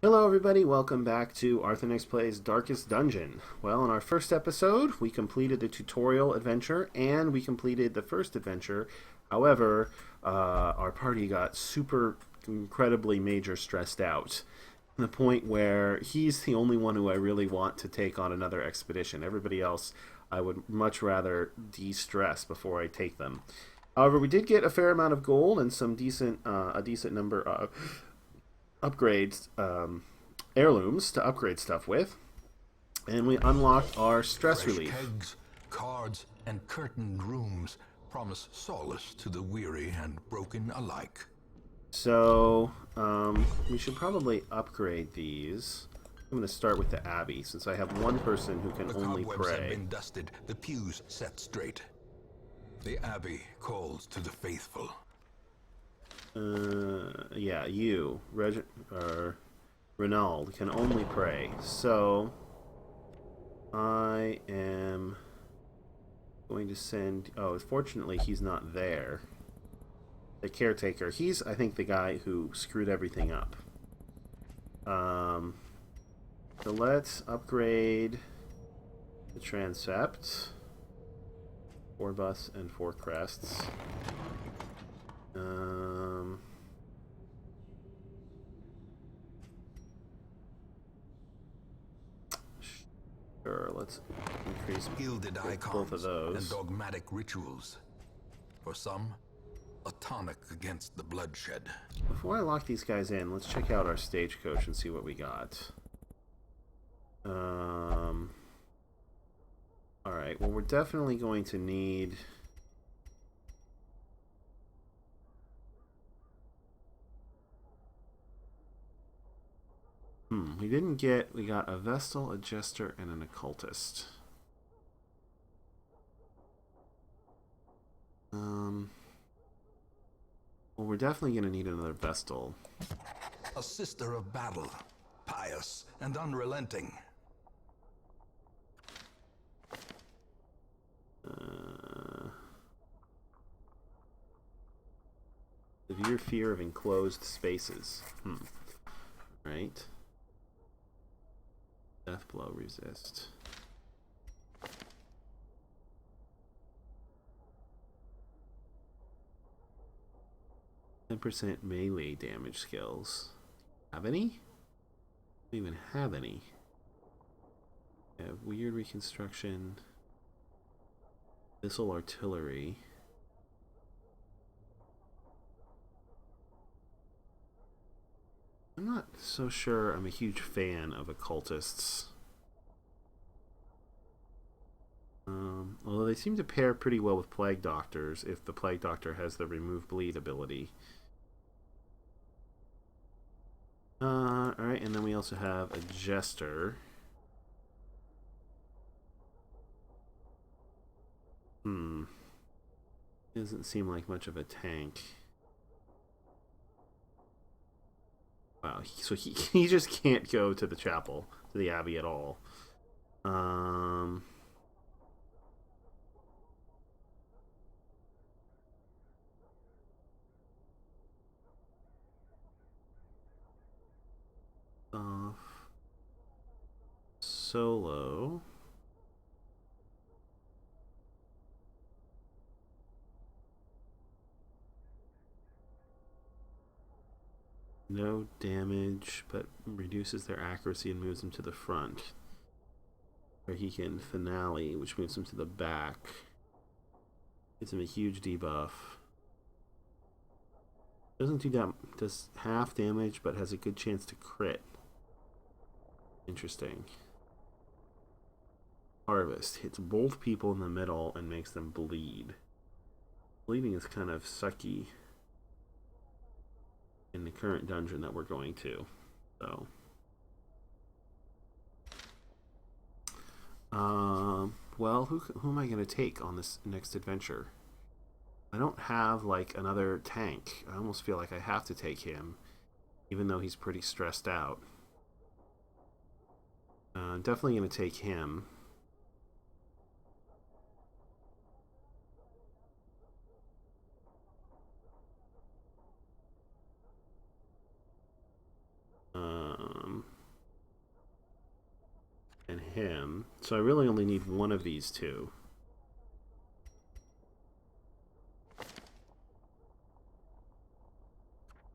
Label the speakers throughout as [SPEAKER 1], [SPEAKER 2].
[SPEAKER 1] Hello, everybody. Welcome back to Arthenex Plays Darkest Dungeon. Well, in our first episode, we completed the tutorial adventure and we completed the first adventure. However, our party got super incredibly major stressed out to the point where he's the only one who I really want to take on another expedition. Everybody else, I would much rather de-stress before I take them. However, we did get a fair amount of gold and some a decent number of upgrades, heirlooms to upgrade stuff with, and we unlocked our stress
[SPEAKER 2] Fresh
[SPEAKER 1] relief.
[SPEAKER 2] kegs, cards, and curtained rooms promise solace to the weary and broken alike.
[SPEAKER 1] So we should probably upgrade these. I'm going to start with the Abbey, since I have one person who can
[SPEAKER 2] The
[SPEAKER 1] only
[SPEAKER 2] cobwebs have
[SPEAKER 1] pray.
[SPEAKER 2] been dusted, the pews set straight. The Abbey calls to the faithful.
[SPEAKER 1] Yeah, you, Renald, can only pray. So I am going to send... Oh, fortunately he's not there. The caretaker. He's, I think, the guy who screwed everything up. So let's upgrade the transept. 4 bus and 4 crests. Sure, let's increase
[SPEAKER 2] Gilded
[SPEAKER 1] both of
[SPEAKER 2] icons
[SPEAKER 1] those.
[SPEAKER 2] and dogmatic rituals. For some, a tonic against the bloodshed.
[SPEAKER 1] Before I lock these guys in, let's check out our stagecoach and see what we got. Alright, well, we're definitely going to need... we got a Vestal, a Jester, and an Occultist. Well, we're definitely going to need another Vestal.
[SPEAKER 2] A sister of battle, pious and unrelenting.
[SPEAKER 1] Severe fear of enclosed spaces. Right. Death blow resist. %% melee damage skills. Have any? Don't even have any. I have weird reconstruction. Missile artillery. I'm not so sure I'm a huge fan of occultists. Although they seem to pair pretty well with Plague Doctors if the Plague Doctor has the remove bleed ability. Alright, and then we also have a Jester. Doesn't seem like much of a tank. Wow, so he just can't go to the chapel, to the Abbey at all. Solo. No damage, but reduces their accuracy and moves them to the front. Where he can finale, which moves him to the back. Gives him a huge debuff. Doesn't do that, does half damage, but has a good chance to crit. Interesting. Harvest hits both people in the middle and makes them bleed. Bleeding is kind of sucky in the current dungeon that we're going to. So, well, who am I going to take on this next adventure? I don't have like another tank. I almost feel like I have to take him, even though he's pretty stressed out. I'm definitely going to take him. him. So I really only need one of these two.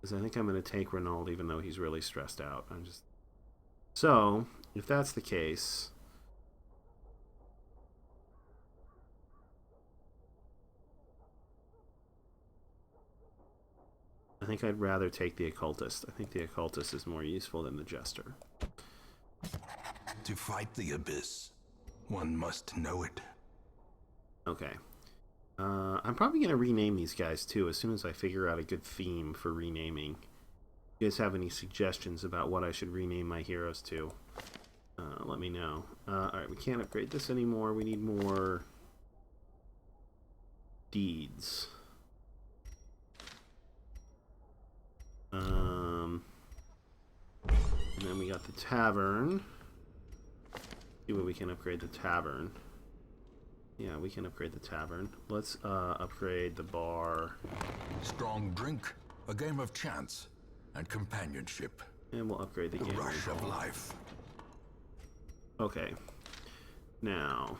[SPEAKER 1] Because I think I'm going to take Renault even though he's really stressed out. So, if that's the case... I think I'd rather take the Occultist. I think the Occultist is more useful than the Jester.
[SPEAKER 2] To fight the abyss, one must know it.
[SPEAKER 1] Okay. I'm probably going to rename these guys too as soon as I figure out a good theme for renaming. You guys have any suggestions about what I should rename my heroes to? Let me know. Alright, we can't upgrade this anymore. We need more deeds. And then we got the tavern. See what we can upgrade the tavern. Yeah, we can upgrade the tavern. Let's upgrade the bar.
[SPEAKER 2] Strong drink, a game of chance, and companionship.
[SPEAKER 1] And we'll upgrade the game.
[SPEAKER 2] Rush of life.
[SPEAKER 1] Okay. Now.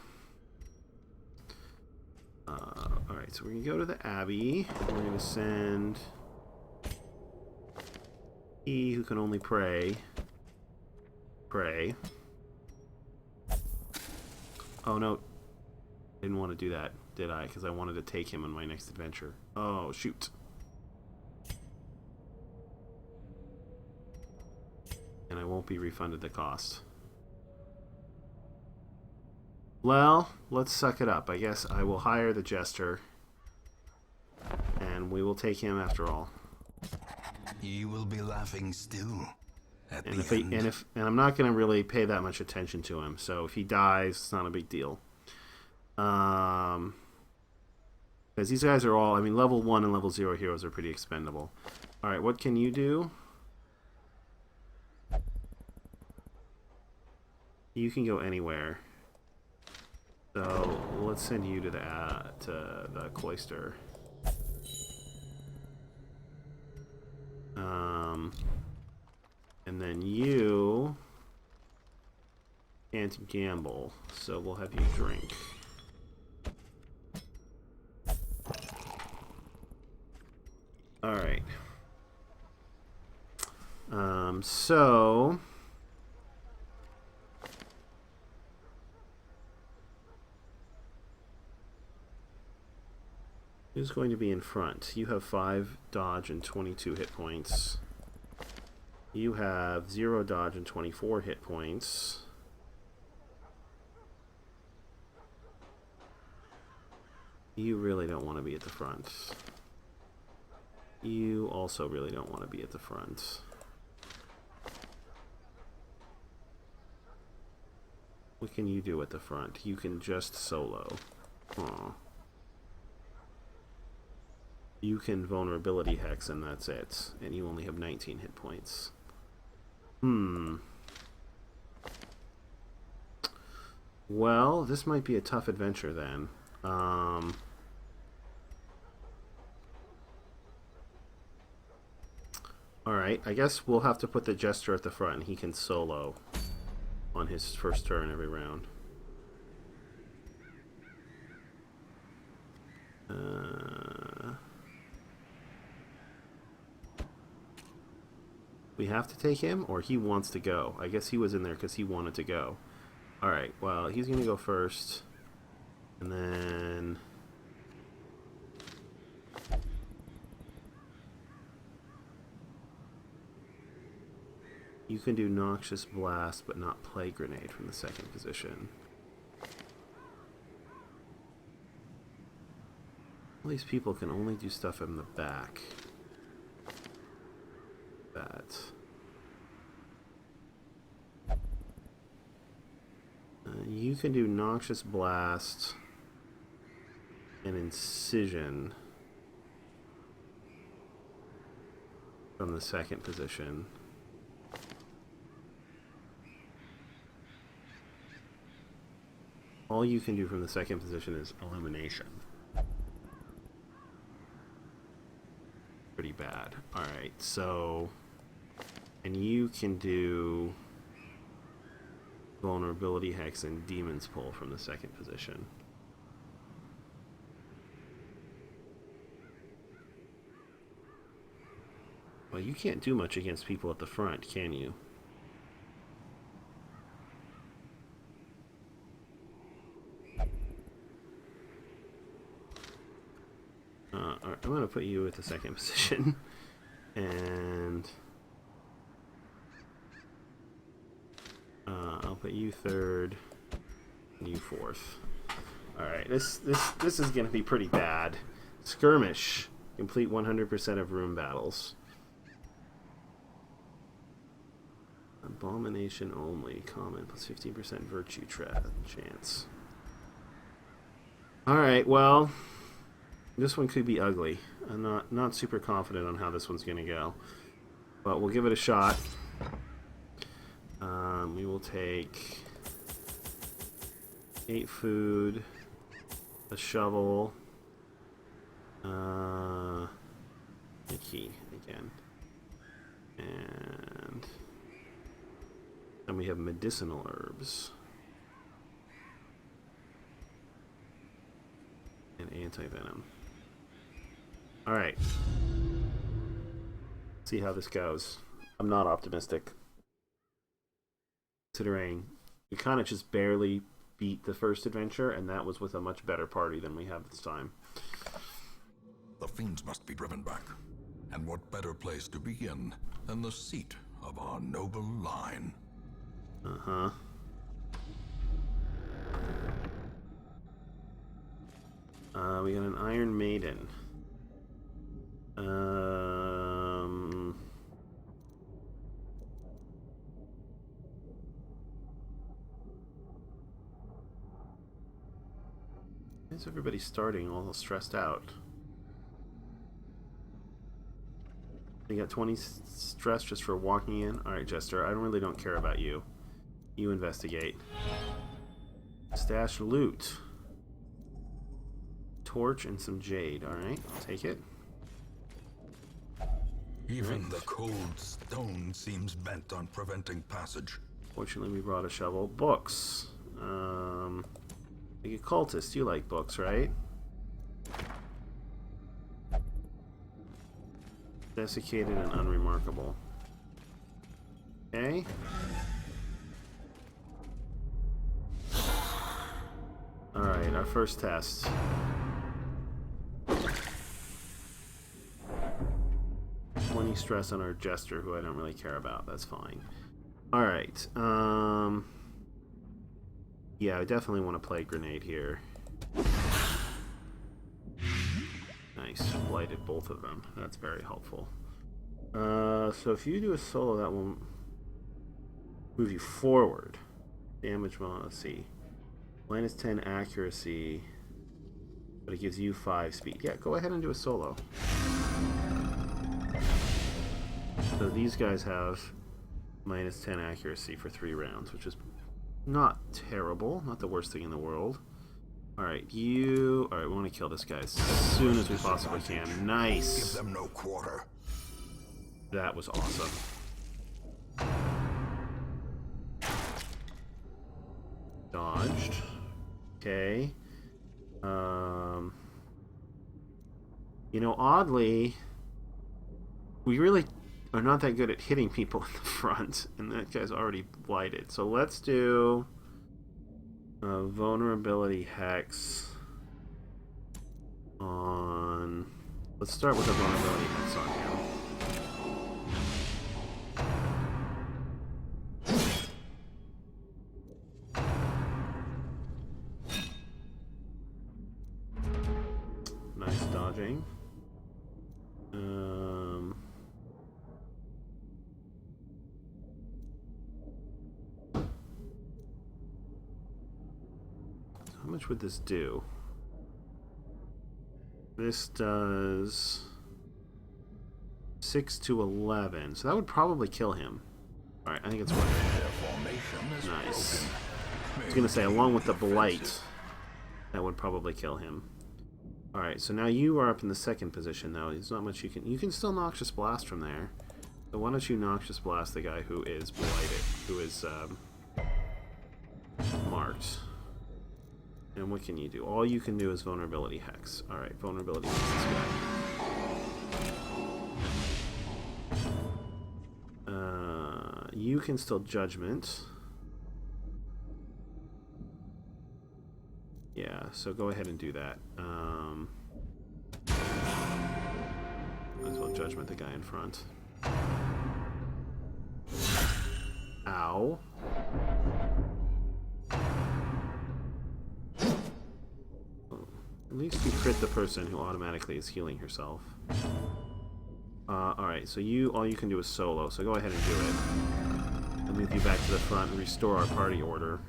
[SPEAKER 1] Alright, so we're going to go to the Abbey. We're going to send... he who can only pray. Pray. Oh no. Didn't want to do that, did I? Because I wanted to take him on my next adventure. Oh, shoot. And I won't be refunded the cost. Well, let's suck it up. I guess I will hire the Jester. And we will take him after all.
[SPEAKER 2] He will be laughing still at
[SPEAKER 1] And
[SPEAKER 2] the end.
[SPEAKER 1] and I'm not going to really pay that much attention to him. So if he dies, it's not a big deal. Because these guys are all, I mean, level 1 and level 0 heroes are pretty expendable. Alright, what can you do? You can go anywhere. So let's send you to the cloister. And then you can't gamble, so we'll have you drink. Alright. So... who's going to be in front? You have 5 dodge and 22 hit points. You have 0 dodge and 24 hit points. You really don't want to be at the front. You also really don't want to be at the front. What can you do at the front? You can just solo. Aw. You can vulnerability hex and that's it. And you only have 19 hit points. Well, this might be a tough adventure then. Alright, I guess we'll have to put the Jester at the front and he can solo on his first turn every round. We have to take him, or he wants to go. I guess he was in there because he wanted to go. Alright, well, he's going to go first. And then... you can do Noxious Blast, but not Plague Grenade from the second position. All these people can only do stuff in the back. That. You can do Noxious Blast and Incision from the second position. All you can do from the second position is Illumination. Pretty bad. Alright, so... and you can do... Vulnerability Hex and Demon's Pull from the second position. Well, you can't do much against people at the front, can you? Alright, I'm going to put you at the second position. And I'll put you third, and you fourth. Alright, this is going to be pretty bad. Skirmish. Complete 100% of room battles. Abomination only. Common plus 15% virtue chance. Alright, well, this one could be ugly. I'm not super confident on how this one's going to go. But we'll give it a shot. We will take 8 food, a shovel, a key again, and then we have medicinal herbs and anti-venom. Alright. See how this goes. I'm not optimistic, considering we kind of just barely beat the first adventure, and that was with a much better party than we have this time.
[SPEAKER 2] The fiends must be driven back. And what better place to begin than the seat of our noble line?
[SPEAKER 1] Uh-huh. We got an Iron Maiden. Why is everybody starting all stressed out? You got 20 stress just for walking in? Alright, Jester, I really don't care about you. You investigate. Stash loot. Torch and some jade. Alright, I'll take it.
[SPEAKER 2] Even the cold stone seems bent on preventing passage.
[SPEAKER 1] Fortunately, we brought a shovel. Books. Like a cultist, you like books, right? Desiccated and unremarkable. Okay. Alright, our first test. Stress on our Jester, who I don't really care about. That's fine. Alright. Yeah, I definitely want to play Grenade here. Nice. Blighted both of them. That's very helpful. So if you do a solo, that will move you forward. Damage, well, let's see. Minus 10 accuracy, but it gives you 5 speed. Yeah, go ahead and do a solo. So these guys have minus 10 accuracy for 3 rounds, which is not terrible. Not the worst thing in the world. Alright, Alright, we want to kill this guy as soon as we possibly can. Nice!
[SPEAKER 2] Give them no quarter.
[SPEAKER 1] That was awesome. Dodged. Okay. You know, oddly, we really are not that good at hitting people in the front, and that guy's already blighted. So let's do a vulnerability hex on... Let's start with a vulnerability hex on him. Nice dodging. How much would this do? This does 6 to 11, so that would probably kill him. Alright, I think it's worth it. Nice. I was gonna say, along with the blight, that would probably kill him. Alright, so now you are up in the second position, though. There's not much you can... You can still Noxious Blast from there. So why don't you Noxious Blast the guy who is blighted, who is marked. And what can you do? All you can do is vulnerability hex. Alright, vulnerability hex this guy. You can still judgment. Yeah, so go ahead and do that. Might as well judgment the guy in front. Ow. At least you crit the person who automatically is healing herself. Alright, so all you can do is solo, so go ahead and do it. I'll move you back to the front and restore our party order.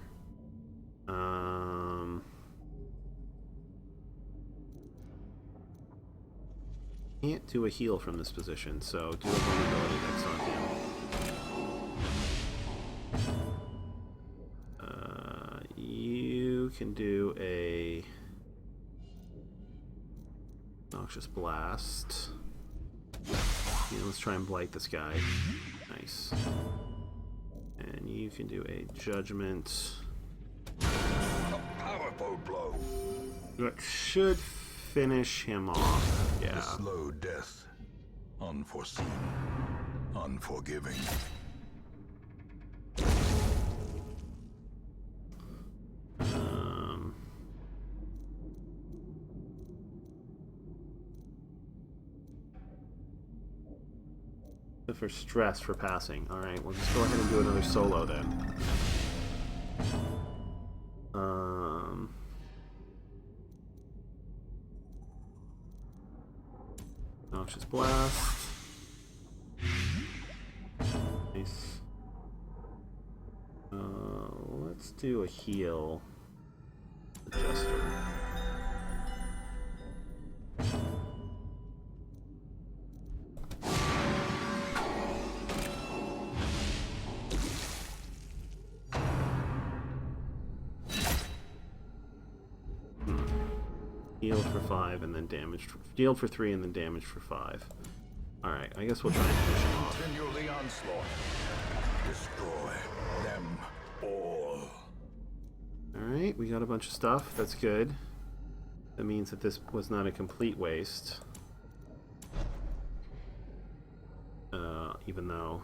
[SPEAKER 1] Can't do a heal from this position, so do a vulnerability next on him. You can do a Noxious Blast. Yeah, let's try and blight this guy. Nice. And you can do a Judgment.
[SPEAKER 2] A powerful blow.
[SPEAKER 1] That should finish him off. Yeah.
[SPEAKER 2] A slow death. Unforeseen. Unforgiving.
[SPEAKER 1] For stress for passing. Alright, we'll just go ahead and do another solo then. Noxious Blast. Nice. Let's do a heal. Adjuster. Healed for 5 and then damaged. Healed for 3 and then damaged for 5. Alright, I guess we'll try and finish him off.
[SPEAKER 2] Continue the onslaught. Destroy them all.
[SPEAKER 1] Alright, we got a bunch of stuff. That's good. That means that this was not a complete waste. Even though,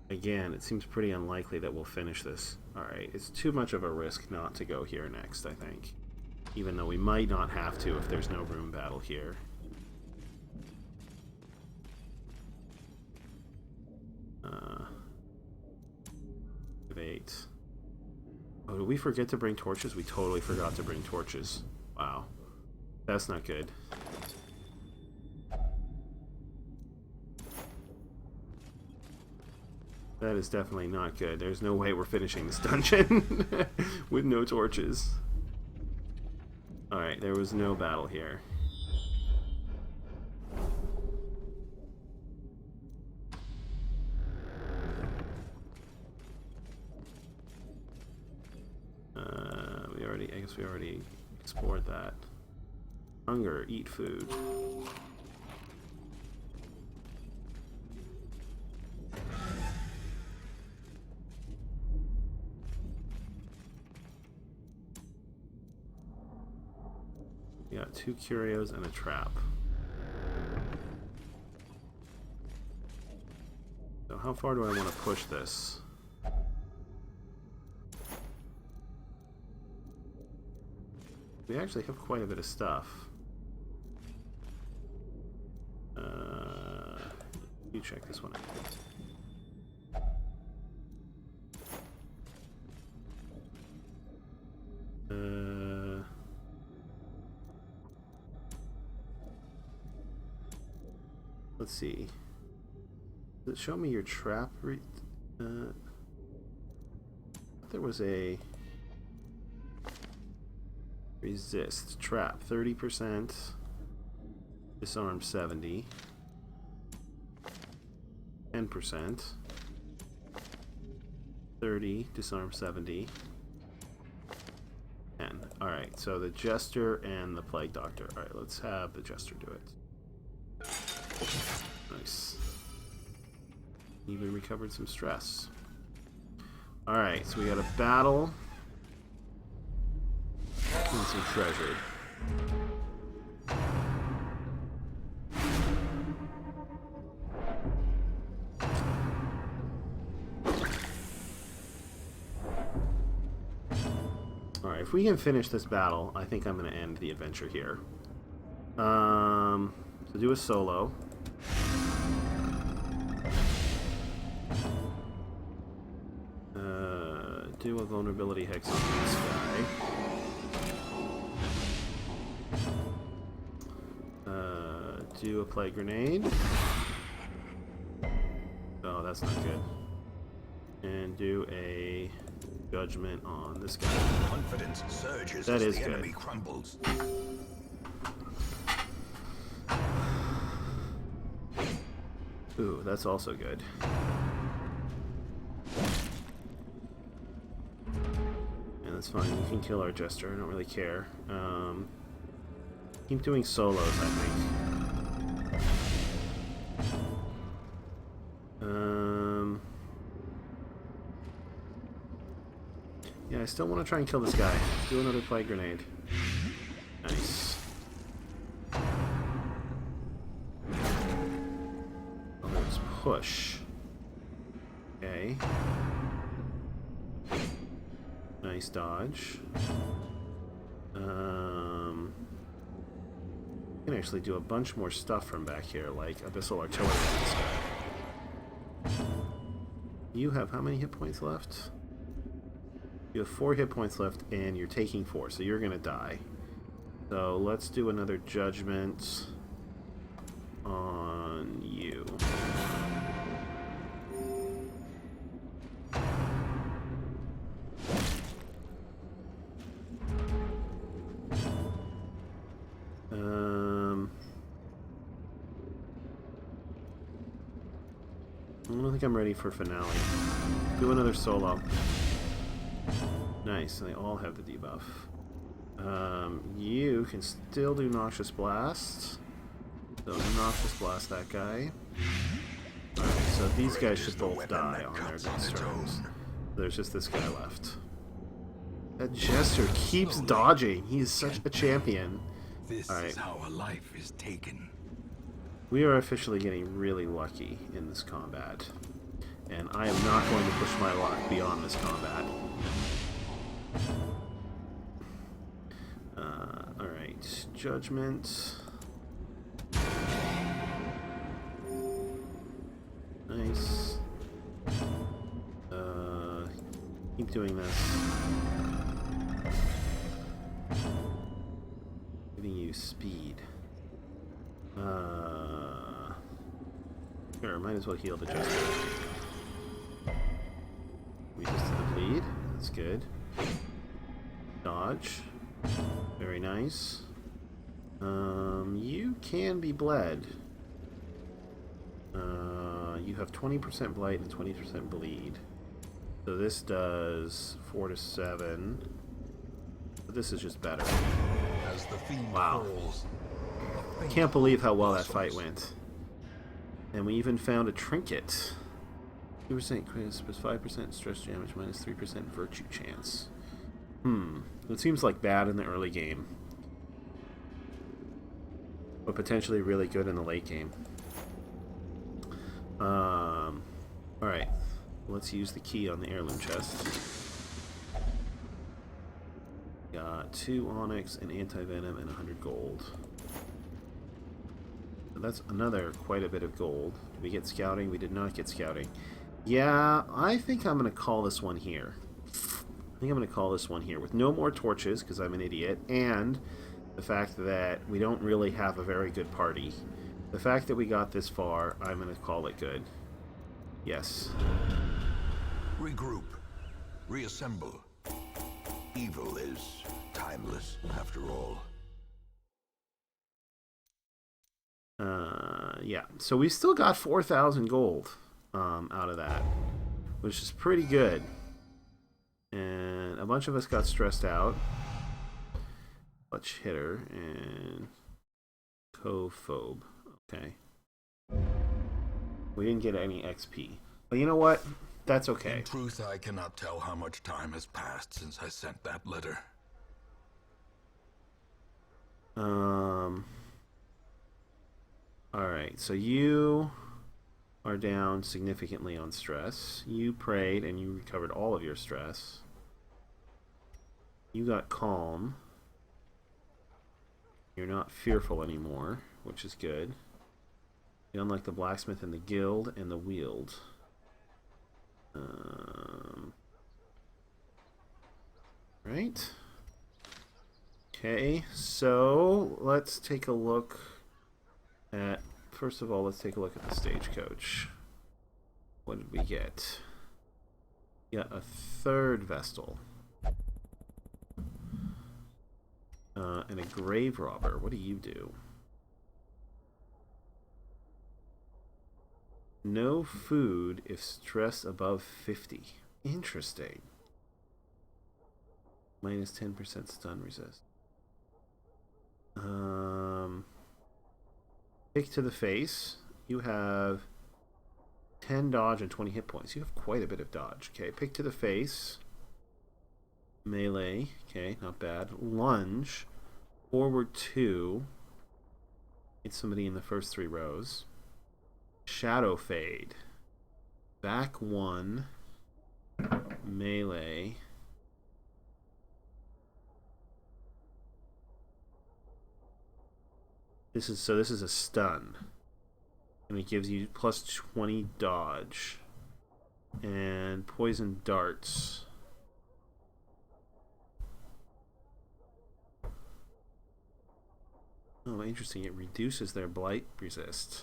[SPEAKER 1] again, it seems pretty unlikely that we'll finish this. Alright, it's too much of a risk not to go here next, I think. Even though we might not have to if there's no room battle here. With 8. Oh, did we forget to bring torches? We totally forgot to bring torches. Wow. That's not good. That is definitely not good. There's no way we're finishing this dungeon with no torches. Alright, there was no battle here. I guess we already explored that. Hunger, eat food. We got 2 curios and a trap. So how far do I want to push this? We actually have quite a bit of stuff. You check this one out. Let's see. Does it show me your trap? There was a resist trap 30%, disarm 70, 10%, 30, disarm 70, 10. All right, so the Jester and the Plague Doctor. All right, let's have the Jester do it. Nice. Even recovered some stress. Alright, so we got a battle. And some treasure. Alright, if we can finish this battle, I think I'm going to end the adventure here. So do a solo. Do a vulnerability hex on this guy. Do a plague grenade. Oh, that's not good. And do a judgment on this guy.
[SPEAKER 2] Confidence surges
[SPEAKER 1] that
[SPEAKER 2] as
[SPEAKER 1] is
[SPEAKER 2] the
[SPEAKER 1] good.
[SPEAKER 2] enemy crumbles.
[SPEAKER 1] Ooh, that's also good. And that's fine. You can kill our jester. I don't really care. Keep doing solos, I think. Yeah, I still want to try and kill this guy. Do another plague grenade. Nice. Oh, let's push. Okay. Nice dodge. I can actually do a bunch more stuff from back here, like Abyssal Artillery on this guy. You have how many hit points left? You have 4 hit points left, and you're taking 4, so you're gonna die. So let's do another judgment on you. I don't think I'm ready for finale. Do another solo. Nice, they all have the debuff. You can still do Noxious Blast. So Noxious Blast that guy. Alright, so these guys should both die on their next turns. There's just this guy left. That Jester keeps dodging. He is such a champion.
[SPEAKER 2] This is how a life is taken.
[SPEAKER 1] We are officially getting really lucky in this combat. And I am not going to push my luck beyond this combat. Alright, Judgment. Nice. Keep doing this. Giving you speed. Sure, might as well heal the Jester. We just did the bleed. That's good. Dodge. Very nice. You can be bled. You have 20% blight and 20% bleed. So this does 4 to 7. But this is just better.
[SPEAKER 2] As the fiend
[SPEAKER 1] wow.
[SPEAKER 2] falls,
[SPEAKER 1] Can't believe how well that fight went. And we even found a trinket. 2% crisp, 5% stress damage, minus 3% virtue chance. It seems like bad in the early game. But potentially really good in the late game. Alright. Let's use the key on the heirloom chest. Got 2 onyx, an anti-venom, and 100 gold. So that's another quite a bit of gold. Did we get scouting? We did not get scouting. Yeah, I think I'm going to call this one here. I think I'm going to call this one here with no more torches because I'm an idiot, and the fact that we don't really have a very good party. The fact that we got this far, I'm going to call it good. Yes.
[SPEAKER 2] regroup, reassemble. Evil is timeless, after all.
[SPEAKER 1] Yeah, so we still got 4,000 gold out of that, which is pretty good. And a bunch of us got stressed out. Clutch hitter and co-phobe. Okay. We didn't get any XP. But you know what? that's okay.
[SPEAKER 2] In truth, I cannot tell how much time has passed since I sent that letter.
[SPEAKER 1] Alright, so you are down significantly on stress. You prayed and you recovered all of your stress. You got calm. You're not fearful anymore, which is good. You unlike the blacksmith and the guild and the wield. Right? Okay, so let's take a look at... First of all, let's take a look at the stagecoach. What did we get? We got a third Vestal. And a grave robber. What do you do? No food if stress above 50. Interesting. Minus 10% stun resist. Kick to the face. You have 10 dodge and 20 hit points. You have quite a bit of dodge. Okay, pick to the face. Melee. Okay, not bad. Lunge. Forward 2. Hit somebody in the first 3 rows. Shadow fade. Back 1. Melee. This is a stun. And it gives you plus 20 dodge. And poison darts. Oh, interesting. It reduces their blight resist.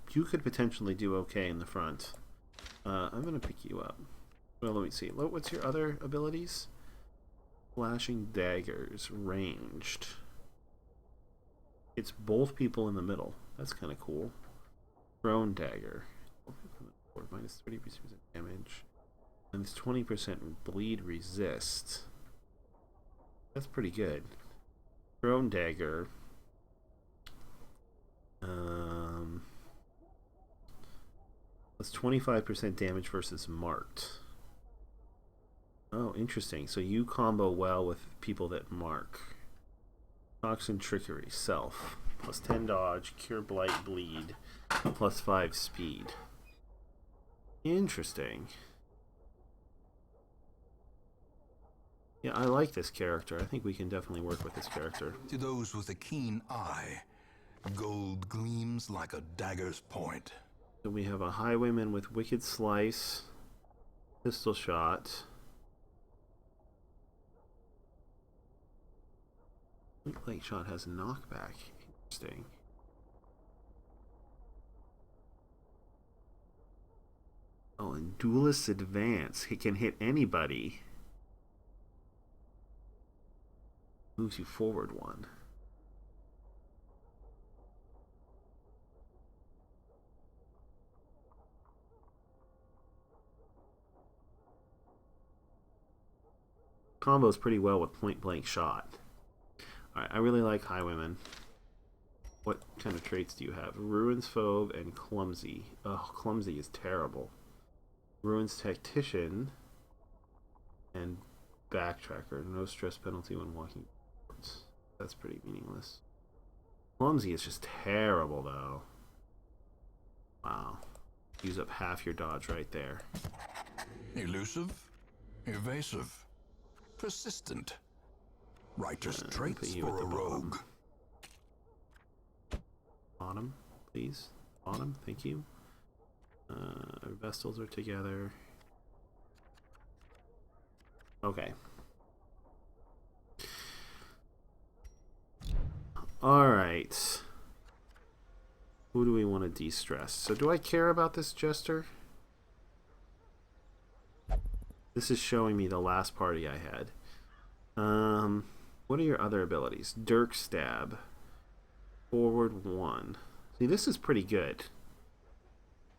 [SPEAKER 1] You could potentially do okay in the front. I'm gonna pick you up. Well, let me see. What's your other abilities? Flashing daggers, ranged. It's both people in the middle. That's kind of cool. Thrown dagger. Minus 30% damage. And it's 20% bleed resist. That's pretty good. Thrown dagger. That's 25% damage versus marked. Oh, interesting. So you combo well with people that mark. Toxin trickery, self. Plus 10 dodge, cure blight, bleed. Plus 5 speed. Interesting. Yeah, I like this character. I think we can definitely work with this character.
[SPEAKER 2] To those with a keen eye, gold gleams like a dagger's point.
[SPEAKER 1] So we have a highwayman with wicked slice, pistol shot. Light shot has knockback. Interesting. Oh, and duelist advance. He can hit anybody. Moves you forward 1. Combos pretty well with point blank shot. Alright, I really like highwaymen. What kind of traits do you have? Ruins Phobe and Clumsy. Oh, Clumsy is terrible. Ruins Tactician and Backtracker. No stress penalty when walking backwards. That's pretty meaningless. Clumsy is just terrible, though. Wow. Use up half your dodge right there.
[SPEAKER 2] Elusive, evasive, persistent. Righteous traits for a rogue.
[SPEAKER 1] Bottom, please. Bottom, thank you. Our Vestals are together. Okay. Alright. Who do we want to de-stress? So do I care about this Jester? This is showing me the last party I had. What are your other abilities? Dirk Stab. Forward 1. See, this is pretty good.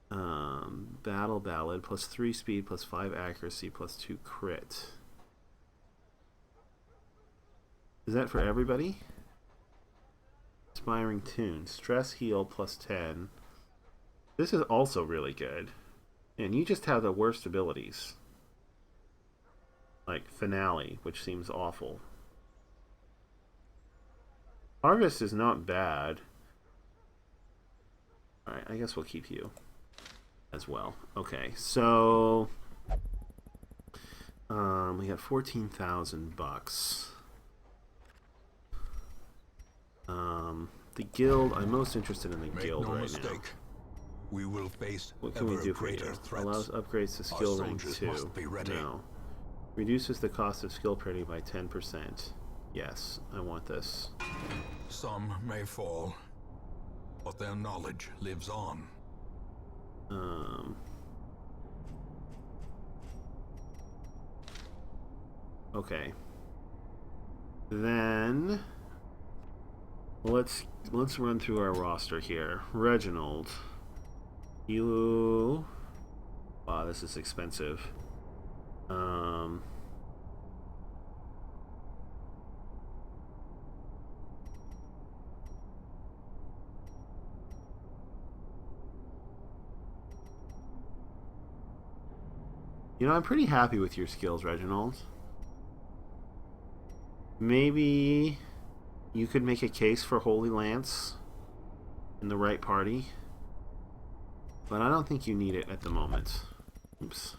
[SPEAKER 1] Battle Ballad, plus 3 speed, plus 5 accuracy, plus 2 crit. Is that for everybody? Inspiring Tune. Stress Heal, plus 10. This is also really good. And you just have the worst abilities. Like Finale, which seems awful. Harvest is not bad. Alright, I guess we'll keep you as well. Okay, so we got 14,000 bucks. The guild, I'm most interested in the guild right now.
[SPEAKER 2] We will face
[SPEAKER 1] what can we do for you? Allows upgrades to skill rank 2. No. Reduces the cost of skill parity by 10%. Yes, I want this.
[SPEAKER 2] Some may fall, but their knowledge lives on.
[SPEAKER 1] Okay. Then let's run through our roster here. Reginald. You... Wow, this is expensive. You know, I'm pretty happy with your skills, Reginald. Maybe you could make a case for Holy Lance in the right party. But I don't think you need it at the moment. Oops.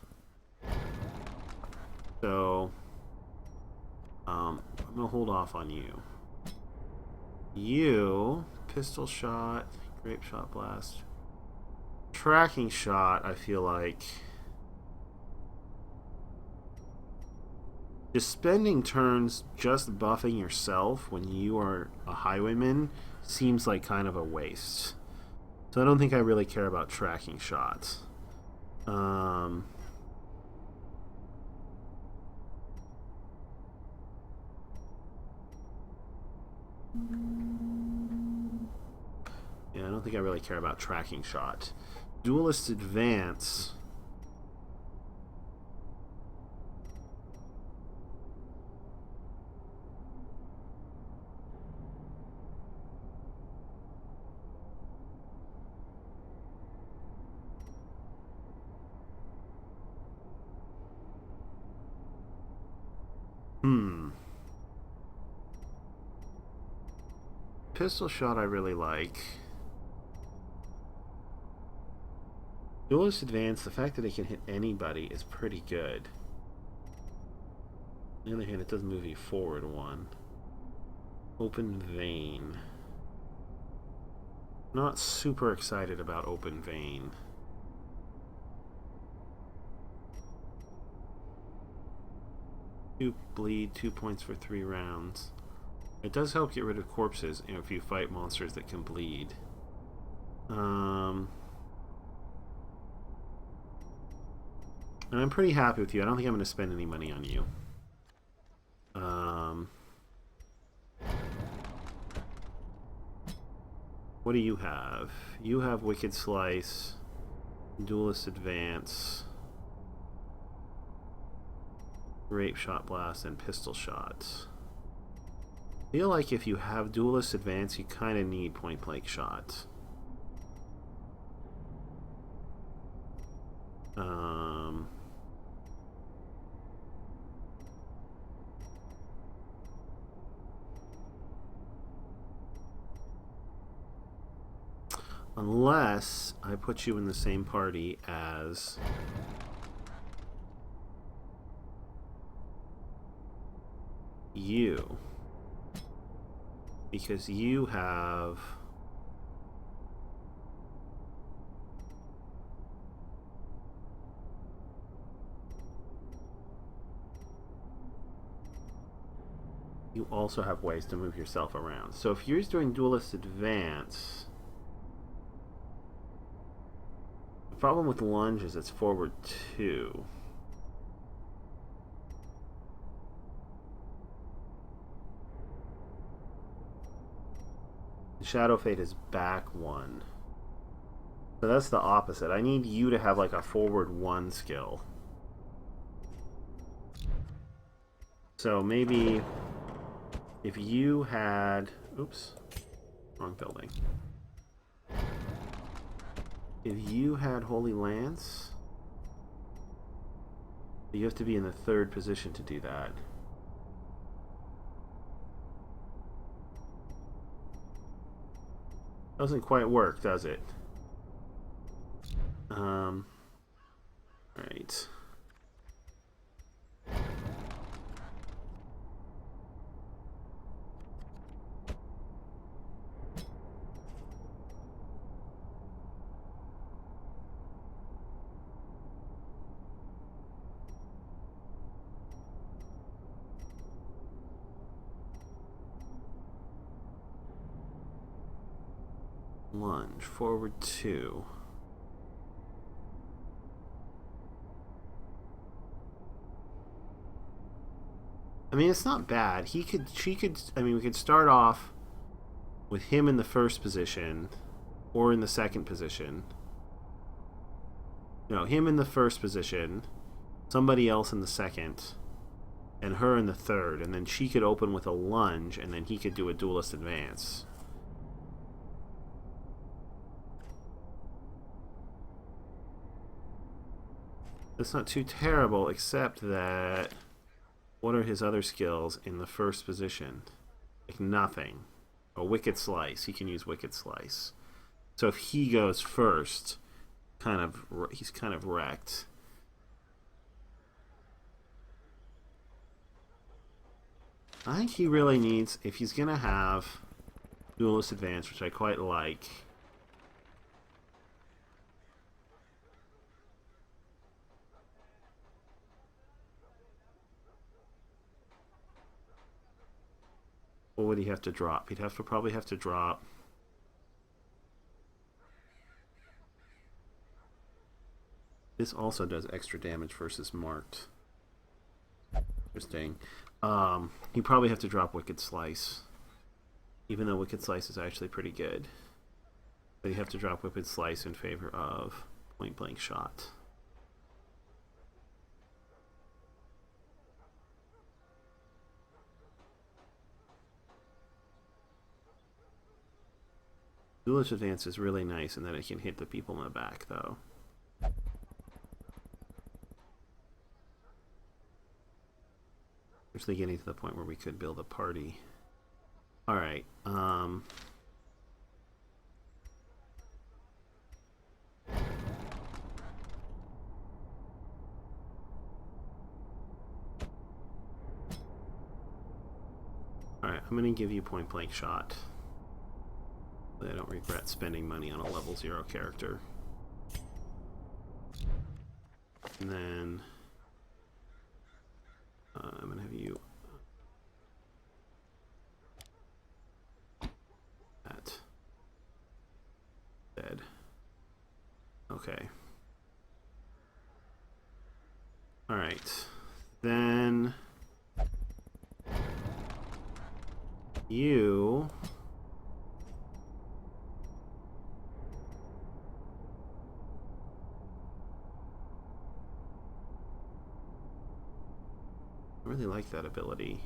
[SPEAKER 1] So, I'm going to hold off on you. You, Pistol Shot, Grape Shot Blast. Tracking Shot, I feel like... Just spending turns just buffing yourself when you are a highwayman seems like kind of a waste. So I don't think I really care about tracking shots. Yeah, I don't think I really care about tracking shot. Duelist Advance. Pistol Shot I really like. Duelist Advance, the fact that it can hit anybody is pretty good. On the other hand, it does move you forward one. Open Vein. Not super excited about Open Vein. Bleed, 2 points for 3 rounds. It does help get rid of corpses if you fight monsters that can bleed. And I'm pretty happy with you. I don't think I'm going to spend any money on you. What do you have? You have Wicked Slice, Duelist Advance, Grape Shot Blast, and Pistol Shots. I feel like if you have Duelist Advance, you kind of need Point Blank Shots. Unless I put you in the same party as you. Because you have you also have ways to move yourself around. So if you're doing Duelist Advance, the problem with lunge is it's forward 2. Shadow Fade is back 1. So that's the opposite. I need you to have like a forward 1 skill. So maybe if you had... Oops. Wrong building. If you had Holy Lance, you have to be in the 3rd position to do that. Doesn't quite work, does it? Right. Lunge, forward 2. I mean, it's not bad. She could, I mean, we could start off with him in the 1st position or in the 2nd position. No, him in the 1st position, somebody else in the 2nd, and her in the 3rd, and then she could open with a lunge, and then he could do a duelist advance. That's not too terrible, except that... What are his other skills in the 1st position? Like nothing. A Wicked Slice. He can use Wicked Slice. So if he goes first, he's kind of wrecked. I think he really needs, if he's going to have Duelist Advance, which I quite like... What would he have to drop? He'd probably have to drop... This also does extra damage versus marked. Interesting. He'd probably have to drop Wicked Slice. Even though Wicked Slice is actually pretty good. But he'd have to drop Wicked Slice in favor of Point Blank Shot. Duelist Advance is really nice in that it can hit the people in the back, though. Actually getting to the point where we could build a party. Alright, Alright, I'm gonna give you Point Blank Shot. I don't regret spending money on a level 0 character. And then I'm gonna have you that dead. Okay. All right. Then you. I really like that ability.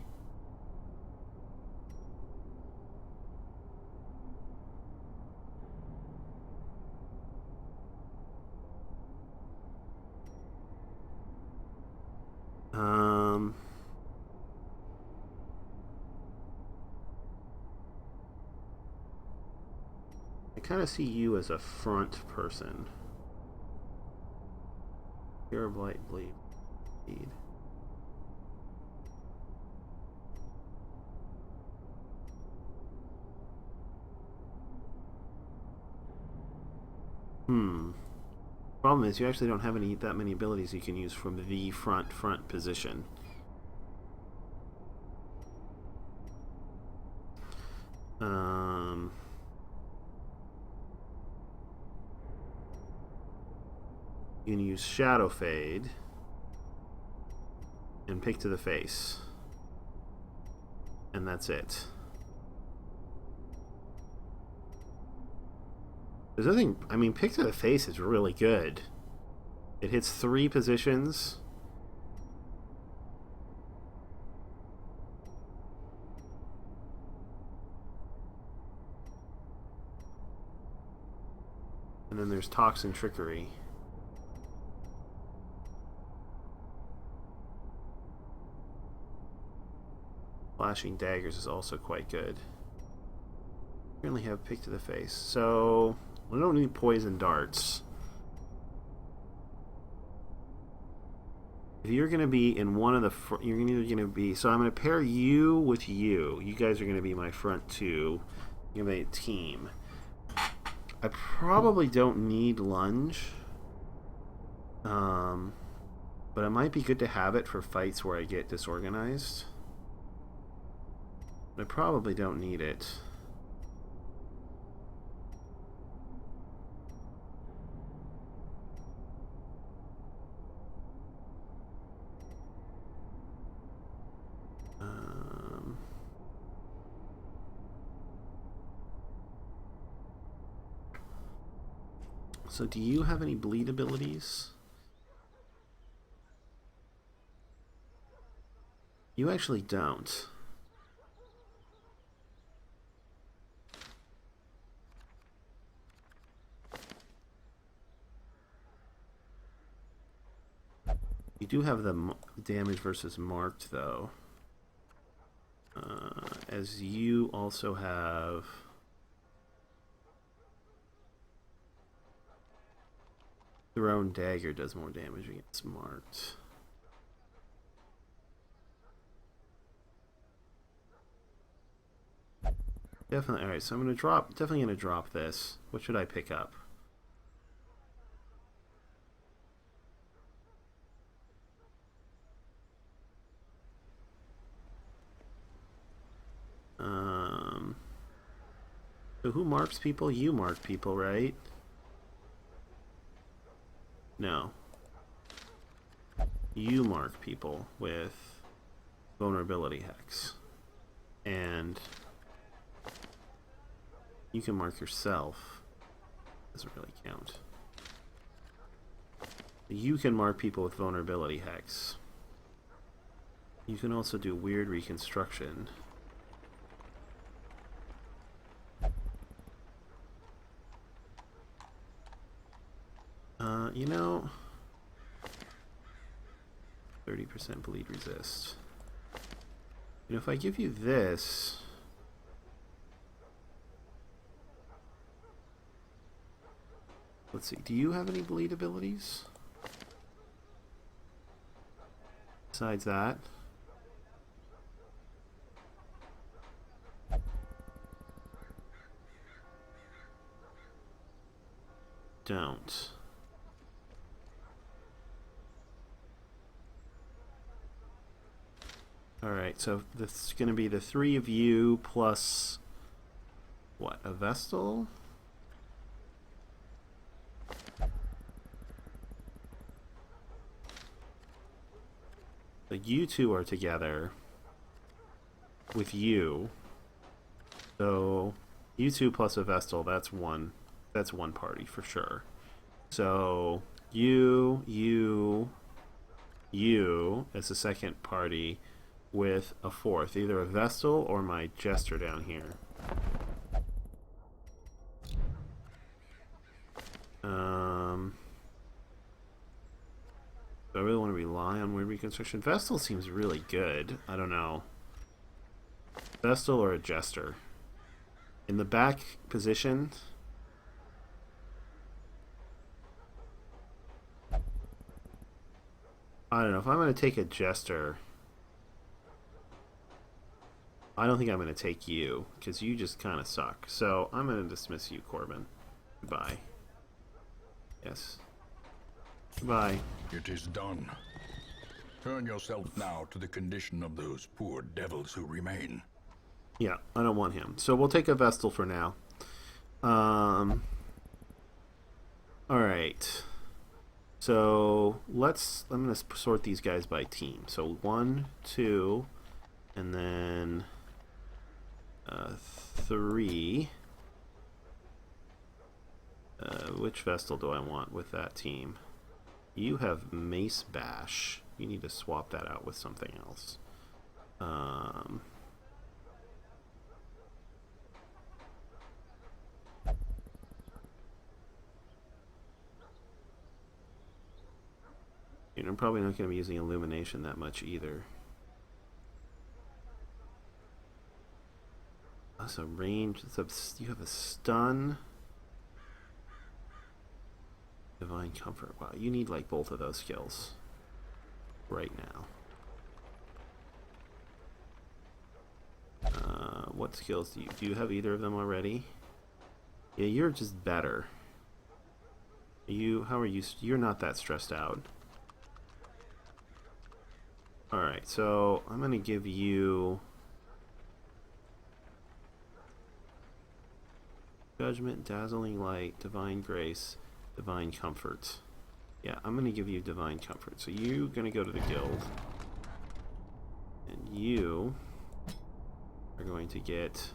[SPEAKER 1] I kind of see you as a front person. Pure Blight Bleed. Problem is, you actually don't have that many abilities you can use from the front position. You can use Shadow Fade and Pick to the Face, and that's it. There's nothing. I mean, pick to the face is really good. It hits 3 positions. And then there's Toxin Trickery. Flashing Daggers is also quite good. Currently have Pick to the Face. So, we don't need Poison Darts. If you're going to be in one of the... You're either going to be... So I'm going to pair you with you. You guys are going to be my front 2. You're going to be a team. I probably don't need Lunge. But it might be good to have it for fights where I get disorganized. I probably don't need it. So do you have any bleed abilities? You actually don't. You do have the damage versus marked, though. As you also have... Thrown Dagger does more damage against marked. Definitely. Alright, so I'm gonna drop... Definitely gonna drop this. What should I pick up? So who marks people? You mark people, right? No. You mark people with vulnerability hex. And you can mark yourself. Doesn't really count. You can mark people with vulnerability hex. You can also do weird reconstruction. You know, 30% bleed resist. You know, if I give you this, let's see, do you have any bleed abilities? Besides that? Don't. Alright, so this is going to be the 3 of you plus, what, a Vestal? So you 2 are together with you. So you 2 plus a Vestal, that's one party for sure. So you as the second party with a 4th, either a Vestal or my Jester down here. Do I really want to rely on weird reconstruction? Vestal seems really good. I don't know. Vestal or a Jester. In the back position, I don't know. If I'm going to take a Jester, I don't think I'm going to take you, because you just kind of suck. So I'm going to dismiss you, Corbin. Goodbye. Yes. Goodbye.
[SPEAKER 2] It is done. Turn yourself now to the condition of those poor devils who remain.
[SPEAKER 1] Yeah, I don't want him. So we'll take a Vestal for now. Alright. So I'm going to sort these guys by team. So 1, 2, and then 3. Which Vestal do I want with that team? You have Mace Bash. You need to swap that out with something else. I'm probably not going to be using Illumination that much either. That's a range. You have a stun. Divine Comfort. Wow, you need like both of those skills right now. What skills do you have either of them already? Yeah, you're just better. How are you? You're not that stressed out. Alright, so I'm gonna give you Judgment, Dazzling Light, Divine Grace, Divine Comfort. Yeah, I'm gonna give you Divine Comfort. So you're gonna go to the guild. And you are going to get...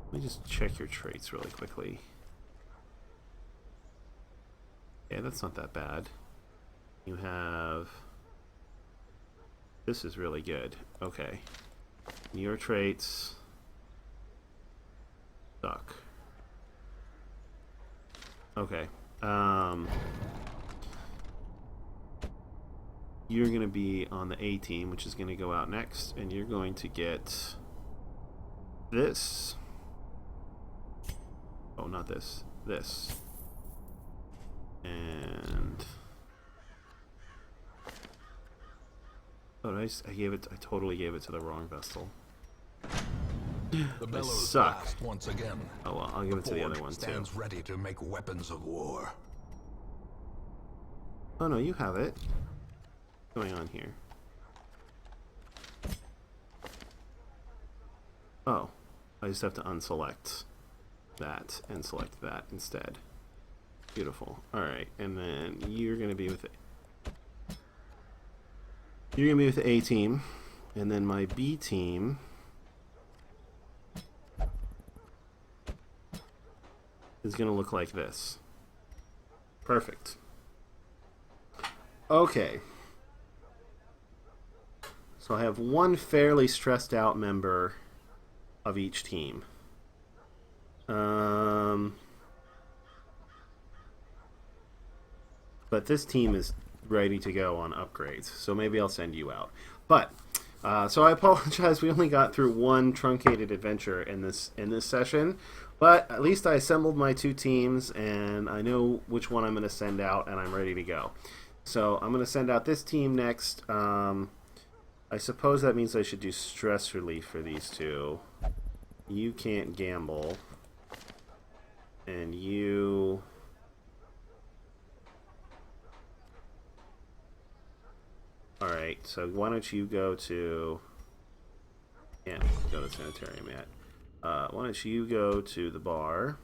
[SPEAKER 1] Let me just check your traits really quickly. Yeah, that's not that bad. You have... This is really good. Okay. Your traits suck. Okay. You're going to be on the A team, which is going to go out next, and you're going to get this. Oh, not this. This. And... Oh, I totally gave it to the wrong Vestal.
[SPEAKER 2] The bellows
[SPEAKER 1] suck.
[SPEAKER 2] blast once again.
[SPEAKER 1] Oh well, I'll give it to the other one too.
[SPEAKER 2] Stands ready to make weapons of war.
[SPEAKER 1] Oh no, you have it. What's going on here? Oh, I just have to unselect that and select that instead. Beautiful. All right, and then you're gonna be with it. You're going to be with the A team, and then my B team is going to look like this. Perfect. Okay. So I have one fairly stressed out member of each team. But this team is ready to go on upgrades, so maybe I'll send you out. But so I apologize, we only got through one truncated adventure in this session, but at least I assembled my two teams and I know which one I'm going to send out, and I'm ready to go. So I'm going to send out this team next. I suppose that means I should do stress relief for these two. You can't gamble, and you... Alright, so why don't you go to... Yeah, go to Sanitarium yet. Why don't you go to the bar?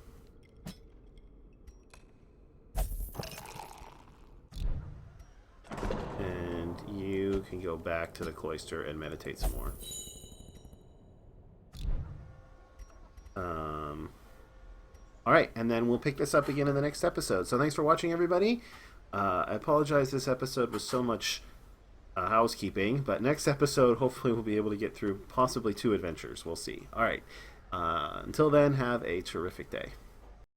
[SPEAKER 1] And you can go back to the cloister and meditate some more. Alright, and then we'll pick this up again in the next episode. So thanks for watching, everybody. I apologize this episode was so much... housekeeping, but next episode hopefully we'll be able to get through possibly 2 adventures. We'll see. Alright, until then, have a terrific day.